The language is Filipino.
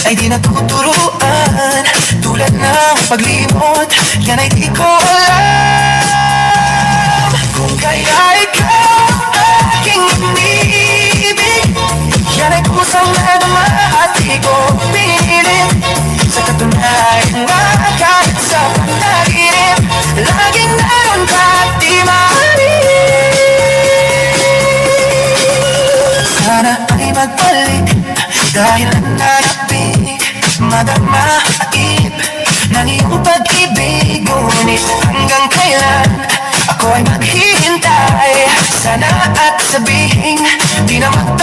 ay di natuturuan. Tulad ng paglimot, yan ay di ko alam. Kung kaya ikaw aking inibig, yan ay kusang nagmahal at di ko pinilit. Sa katunayan nga kahit sa panaginip, laging naroon ka at di maalis. Sana ay magbalik dahil nananapig, madamaip ng iyong pag-ibig. Ngunit hanggang kailan ako ay maghihintay? Sana at sabihin di na magtagal.